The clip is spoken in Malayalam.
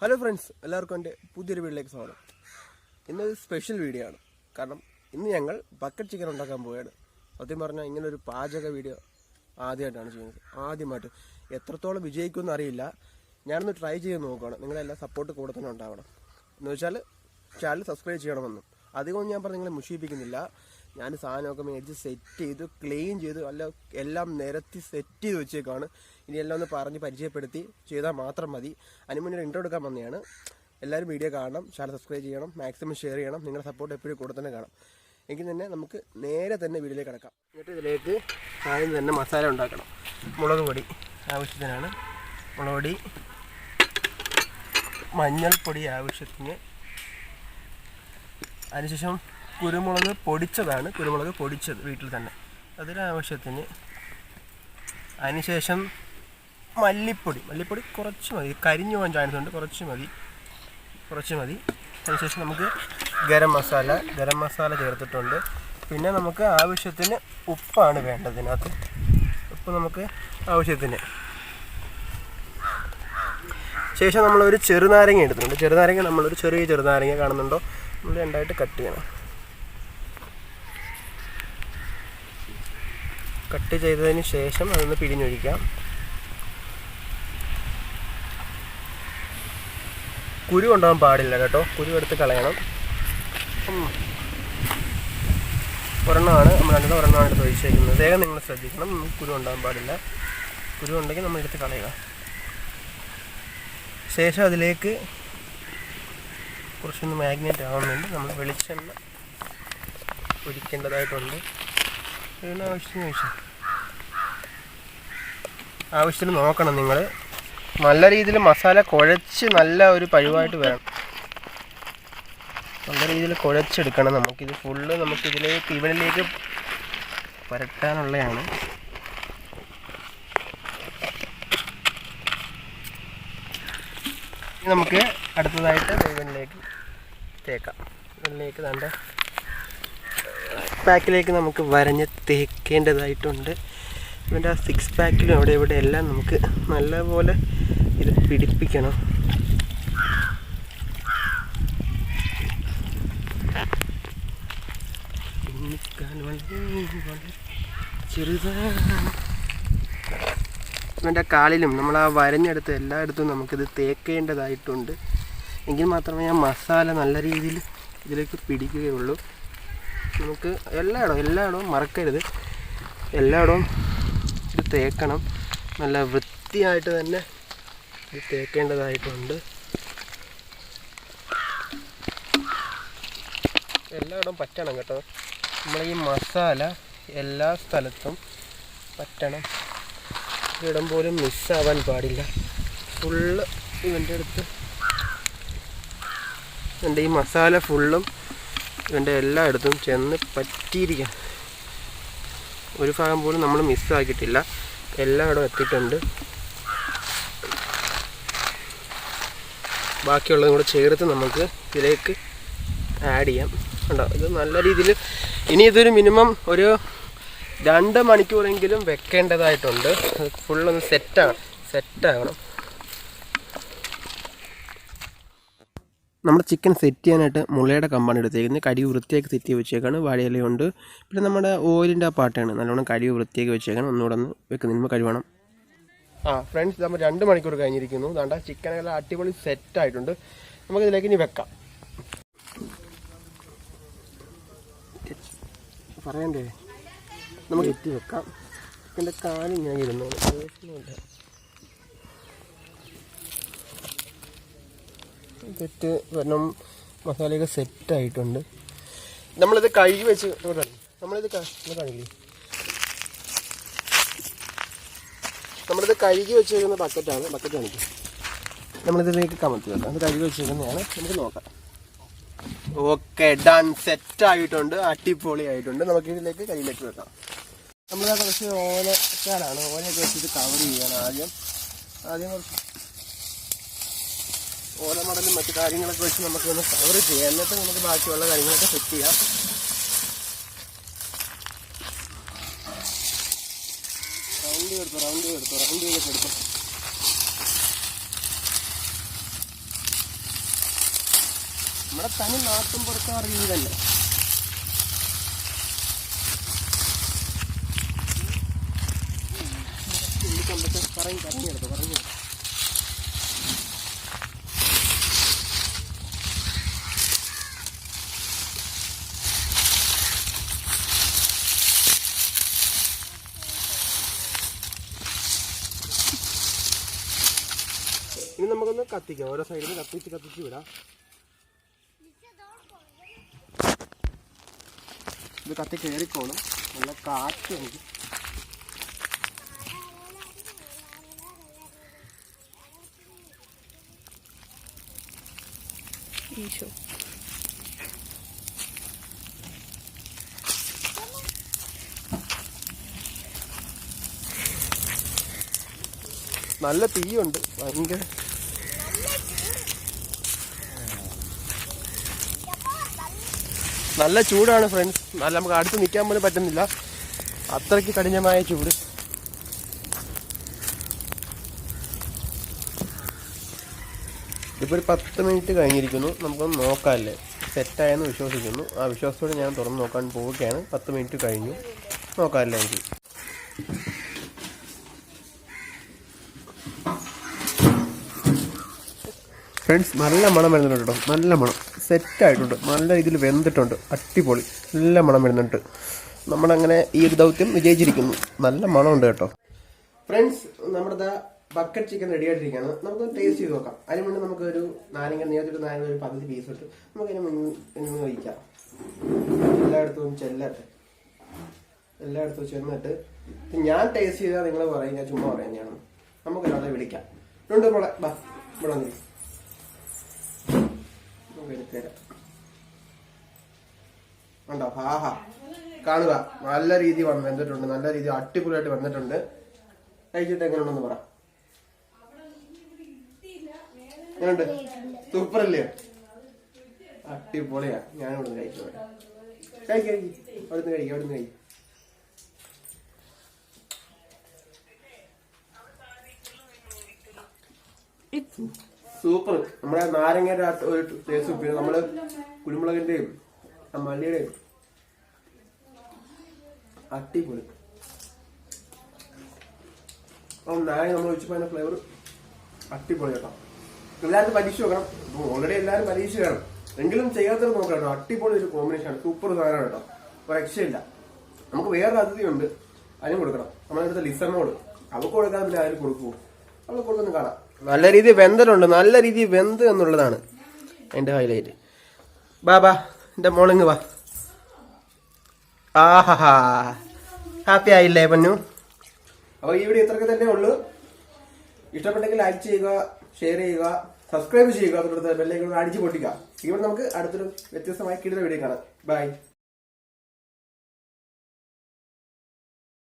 ഹലോ ഫ്രണ്ട്സ്, എല്ലാവർക്കും എൻ്റെ പുതിയൊരു വീഡിയോയിലേക്ക് സ്വാഗതം. ഇന്നൊരു സ്പെഷ്യൽ വീഡിയോ ആണ്. കാരണം ഇന്ന് ഞങ്ങൾ ബക്കറ്റ് ചിക്കൻ ഉണ്ടാക്കാൻ പോവുകയാണ്. സത്യം പറഞ്ഞാൽ ഇങ്ങനൊരു പാചക വീഡിയോ ആദ്യമായിട്ടാണ് ചെയ്യുന്നത്. ആദ്യമായിട്ട് എത്രത്തോളം വിജയിക്കുമെന്ന് അറിയില്ല. ഞാനൊന്ന് ട്രൈ ചെയ്ത് നോക്കുകയാണ്. നിങ്ങളെല്ലാം സപ്പോർട്ട് കൂടെ തന്നെ ഉണ്ടാവണം. എന്ന് വെച്ചാൽ ചാനൽ സബ്സ്ക്രൈബ് ചെയ്യണമെന്നും അധികം ഞാൻ പറഞ്ഞ് നിങ്ങളെ മുഷിപ്പിക്കുന്നില്ല. ഞാൻ സാധനമൊക്കെ മേടിച്ച് സെറ്റ് ചെയ്ത് ക്ലീൻ ചെയ്ത് എല്ലാം നിരത്തി സെറ്റ് ചെയ്ത് വെച്ചേക്കാണ്. ഇനി എല്ലാം ഒന്ന് പറഞ്ഞ് പരിചയപ്പെടുത്തി ചെയ്താൽ മാത്രം മതി. അതിന് മുന്നേ ഇൻട്രോ എടുക്കാൻ വന്നതാണ്. എല്ലാവരും വീഡിയോ കാണണം, ചാനൽ സബ്സ്ക്രൈബ് ചെയ്യണം, മാക്സിമം ഷെയർ ചെയ്യണം. നിങ്ങളുടെ സപ്പോർട്ട് എപ്പോഴും കൂടെ തന്നെ കാണാം. എങ്കിൽ തന്നെ നമുക്ക് നേരെ തന്നെ വീഡിയോയിലേക്ക് കിടക്കാം. എന്നിട്ട് ഇതിലേക്ക് ആദ്യം തന്നെ മസാല ഉണ്ടാക്കണം. മുളക് പൊടി ആവശ്യത്തിനാണ്, മുളക് പൊടി, മഞ്ഞൾപ്പൊടി ആവശ്യത്തിന്, അതിനുശേഷം കുരുമുളക് പൊടിച്ചതാണ്, കുരുമുളക് പൊടിച്ചത് വീട്ടിൽ തന്നെ അതിനാവശ്യത്തിന്, അതിനുശേഷം മല്ലിപ്പൊടി കുറച്ച് മതി, കരിഞ്ഞു പോകാൻ ചാൻസ് ഉണ്ട്, കുറച്ച് മതി. അതിനുശേഷം നമുക്ക് ഗരം മസാല ചേർത്തിട്ടുണ്ട്. പിന്നെ നമുക്ക് ആവശ്യത്തിന് ഉപ്പാണ് വേണ്ടത്. ഇതിനകത്ത് ഉപ്പ് നമുക്ക് ആവശ്യത്തിന്. ശേഷം നമ്മളൊരു ചെറുനാരങ്ങ എടുത്തിട്ടുണ്ട്. നമ്മളൊരു ചെറിയ ചെറുനാരങ്ങ കാണുന്നുണ്ടോ, നമ്മൾ രണ്ടായിട്ട് കട്ട് ചെയ്യണം. കട്ട് ചെയ്തതിന് ശേഷം അതൊന്ന് പിഴിഞ്ഞൊഴിക്കാം. കുരു ഉണ്ടാകാൻ പാടില്ല കേട്ടോ, കുരു എടുത്ത് കളയണം. ഒരെണ്ണമാണ് എടുത്ത് ഒഴിച്ചേക്കുന്നത്. വേഗം നിങ്ങൾ ശ്രദ്ധിക്കണം, നമുക്ക് കുരു ഉണ്ടാകാൻ പാടില്ല. കുരു ഉണ്ടെങ്കിൽ നമ്മൾ എടുത്ത് കളയുക. ശേഷം അതിലേക്ക് കുറച്ചൊന്ന് മാഗ്നേറ്റ് ആവുന്നുണ്ട്. നമ്മൾ വെളിച്ചെണ്ണ ഒഴിക്കേണ്ടതായിട്ടുണ്ട്. ആവശ്യത്തിന് നോക്കണം നിങ്ങൾ. നല്ല രീതിയിൽ മസാല കുഴച്ച് നല്ല ഒരു പരുവായിട്ട് വരണം. നല്ല രീതിയിൽ കുഴച്ചെടുക്കണം. നമുക്കിത് ഫുള്ള് ഇവനിലേക്ക് പുരട്ടാനുള്ളതാണ്. നമുക്ക് അടുത്തതായിട്ട് ഇവനിലേക്ക് തേക്കാം. ഇവനിലേക്ക് നല്ല പാക്കിലേക്ക് നമുക്ക് വരഞ്ഞ് തേക്കേണ്ടതായിട്ടുണ്ട്. ഇവൻ്റെ ആ 6 പാക്കിലും ഇവിടെ എല്ലാം നമുക്ക് നല്ലപോലെ ഇത് പിടിപ്പിക്കണം. ഇവൻ്റെ കാലിലും നമ്മൾ ആ വരഞ്ഞെടുത്ത് എല്ലായിടത്തും നമുക്കിത് തേക്കേണ്ടതായിട്ടുണ്ട്. എങ്കിൽ മാത്രമേ ആ മസാല നല്ല രീതിയിൽ ഇതിലേക്ക് പിടിക്കുകയുള്ളൂ. നമുക്ക് എല്ലായിടവും മറക്കരുത്, എല്ലായിടവും ഇത് തേക്കണം. നല്ല വൃത്തിയായിട്ട് തന്നെ ഇത് തേക്കേണ്ടതായിട്ടുണ്ട്. എല്ലായിടവും പറ്റണം കേട്ടോ. നമ്മൾ ഈ മസാല എല്ലാ സ്ഥലത്തും പറ്റണം. ഇടം പോലും മിസ്സാവാൻ പാടില്ല. ഫുള്ള് ഇവൻ്റെ ഈ മസാല ഫുള്ളും ഇവൻ്റെ എല്ലായിടത്തും ചെന്ന് പറ്റിയിരിക്കണം. ഒരു ഭാഗം പോലും നമ്മൾ മിസ്സാക്കിയിട്ടില്ല, എല്ലായിടവും എത്തിയിട്ടുണ്ട്. ബാക്കിയുള്ളതും കൂടെ ചേർത്ത് നമുക്ക് ഇതിലേക്ക് ആഡ് ചെയ്യാം. കണ്ടോ, ഇത് നല്ല രീതിയിൽ ഇനി ഇതൊരു മിനിമം ഒരു 2 മണിക്കൂറെങ്കിലും വെക്കേണ്ടതായിട്ടുണ്ട്. ഫുള്ളൊന്ന് സെറ്റാകണം. നമ്മുടെ ചിക്കൻ സെറ്റ് ചെയ്യാനായിട്ട് മുളയുടെ കമ്പാണ് എടുത്തേക്കുന്നത്. കരിവ് വൃത്തിയാക്കി സെറ്റ് ചെയ്ത് വെച്ചേക്കാണ്. വാഴയിലയുണ്ട്. പിന്നെ നമ്മുടെ ഓയിലിൻ്റെ ആ പാട്ടാണ്. നല്ലോണം കരിവ് വൃത്തിയാക്കി വെച്ചേക്കണം. ഒന്നുകൂടെ ഒന്ന് വെക്കുന്നതിന് കഴുവണം. ഫ്രണ്ട്സ്, നമ്മൾ 2 മണിക്കൂർ കഴിഞ്ഞിരിക്കുന്നു. ദാണ്ട ചിക്കനെല്ലാം അടിപൊളി സെറ്റായിട്ടുണ്ട്. നമുക്കിതിലേക്ക് ഇനി വെക്കാം. പറയണ്ടേ, നമുക്ക് എത്തി വെക്കാം. ചിക്കൻ്റെ കാലും ഞാൻ ഇരുന്നു. സെറ്റ് വരണം. മസാലയൊക്കെ സെറ്റായിട്ടുണ്ട്. നമ്മളിത് കഴുകി വെച്ച് നമ്മളിത് കഴുകി വെച്ചേക്കുന്ന ബക്കറ്റാണ്. ബക്കറ്റ് കാണിക്കും. നമ്മളിതിലേക്ക് കമത്തി വെക്കാം. അത് കഴുകി വെച്ചേക്കുന്നതാണ്. നമുക്ക് നോക്കാം. Okay, done. സെറ്റായിട്ടുണ്ട്, അടിപൊളിയായിട്ടുണ്ട്. നമുക്ക് ഇതിലേക്ക് കയ്യിലേക്ക് വെക്കാം. നമ്മളത് കുറച്ച് ഓലയൊക്കെ വെച്ചിട്ട് കവർ ചെയ്യണം. ആദ്യം കുറച്ച് ഓലമടലും മറ്റു കാര്യങ്ങളൊക്കെ വെച്ച് നമുക്കൊന്ന് കവർ ചെയ്യാം. എന്നിട്ട് നമുക്ക് ബാക്കിയുള്ള കാര്യങ്ങളൊക്കെ സെറ്റ് ചെയ്യാം. റൗണ്ട് ചെയ്തെടുത്തു. നമ്മുടെ തനി നാട്ടും പുറത്തും അറിയുക തന്നെ. പറഞ്ഞെടുത്തു പറഞ്ഞു. ഇനി നമുക്കൊന്ന് കത്തിക്കാം. ഓരോ സൈഡിൽ കത്തിച്ച് വിടാം. ഇത് കത്തി കയറിക്കോളും. നല്ല കാറ്റ് ഉണ്ട്. നല്ല തീയുണ്ട്, ഭയങ്കര നല്ല ചൂടാണ് ഫ്രണ്ട്സ്. നല്ല നമുക്ക് അടുത്ത് നിൽക്കാൻ പോലും പറ്റുന്നില്ല, അത്രയ്ക്ക് കഠിനമായ ചൂട്. ഇപ്പോൾ ഒരു 10 മിനിറ്റ് കഴിഞ്ഞിരിക്കുന്നു. നമുക്കൊന്ന് നോക്കാമല്ലേ, സെറ്റായെന്ന് വിശ്വസിക്കുന്നു. ആ വിശ്വാസത്തോടെ ഞാൻ തുറന്ന് നോക്കാൻ പോവുകയാണ്. 10 മിനിറ്റ് കഴിഞ്ഞു, നോക്കാമല്ലേ എനിക്ക്. ഫ്രണ്ട്സ് നല്ല മണം വരുന്നുണ്ട് കേട്ടോ, നല്ല മണം. സെറ്റായിട്ടുണ്ട്, നല്ല രീതിയിൽ വെന്തിട്ടുണ്ട്, അടിപൊളി, നല്ല മണം വരുന്നുണ്ട്. നമ്മളങ്ങനെ ഈ ഒരു ദൗത്യം വിജയിച്ചിരിക്കുന്നു. നല്ല മണമുണ്ട് കേട്ടോ. ഫ്രണ്ട്സ്, നമ്മുടെ ബക്കറ്റ് ചിക്കൻ റെഡി ആയിട്ടിരിക്കുകയാണ്. നമുക്ക് ടേസ്റ്റ് ചെയ്ത് നോക്കാം. അതിന് മുന്നേ നമുക്ക് ഒരു നാരങ്ങ നീളത്തിട്ട് നാരങ്ങ ഒരു 10 പീസ് ഇട്ട് നമുക്കതിന് മുന്നേ വയ്ക്കാം. എല്ലായിടത്തും ചെല്ലട്ടെ, എല്ലായിടത്തും ചെന്നിട്ട് ഞാൻ ടേസ്റ്റ് ചെയ്താൽ നിങ്ങൾ പറയും ഞാൻ ചുമ്മാ പറയാൻ. ഞാൻ നമുക്കൊരാളെ വിളിക്കാം. ഉണ്ട് മോളെ, ബാ ഇവിടെ വന്നിരിക്കും. ഉണ്ടോ? ഹാ കാണുക, നല്ല രീതി വന്നിട്ടുണ്ട്, നല്ല രീതി അടിപൊളിയായിട്ട് വന്നിട്ടുണ്ട്. കഴിച്ചിട്ട് എങ്ങനെയുണ്ടെന്ന് പറ. എങ്ങനെയുണ്ട്? സൂപ്പർ അല്ലേ? അടിപൊളിയാ. ഞാനിവിടുന്ന് കഴിച്ചു. അവിടുന്ന് കഴിക്കും. സൂപ്പർ. നമ്മുടെ നാരങ്ങയുടെ ഒരു ടേസ്റ്റ്, പിന്നെ നമ്മള് കുരുമുളകിന്റെയും മല്ലിയുടെയും അടിപൊളി. നാരങ്ങ നമ്മൾ ഒഴിച്ചപ്പോ അതിന്റെ ഫ്ലേവർ അടിപൊളി കേട്ടോ. എല്ലാവരും പരീക്ഷ നോക്കണം. ഓൾറെഡി എല്ലാവരും പരീക്ഷ വേണം, എങ്കിലും ചെയ്യാത്തവർ നോക്കണം കേട്ടോ. അടിപൊളി ഒരു കോമ്പിനേഷൻ, സൂപ്പർ സാധനം കേട്ടോ, ഒരു രക്ഷയില്ല. നമുക്ക് വേറൊരു അതിഥിയുണ്ട്, അതിനും കൊടുക്കണം. നമ്മളെടുത്ത ലിസറിനോട് അവർക്ക് കൊടുക്കാൻ, പിന്നെ അതിന് കൊടുക്കുമോ, അവൾക്ക് കൊടുക്കുന്ന കാണാം. നല്ല രീതിയിൽ വെന്തിട്ടുണ്ട്, നല്ല രീതിയിൽ വെന്ത് എന്നുള്ളതാണ് അതിന്റെ ഹൈലൈറ്റ്. ബാ എന്റെ മോളിങ് വാ. ആഹാ, ഹാപ്പി ആയില്ലേ പന്നു? അപ്പോൾ ഈ വീഡിയോ ഇത്രയ്ക്ക് തന്നെ ഉള്ളൂ. ഇഷ്ടപ്പെട്ടെങ്കിൽ ലൈക്ക് ചെയ്യുക, ഷെയർ ചെയ്യുക, സബ്സ്ക്രൈബ് ചെയ്യുക, തൊട്ടടുത്ത ബെല്ലൈക്കൺ അടിച്ചു പൊട്ടിക്കുക. ഇവിടെ നമുക്ക് അടുത്തൊരു വ്യത്യസ്തമായ കിടിലൻ വീഡിയോ കാണാം. ബൈ.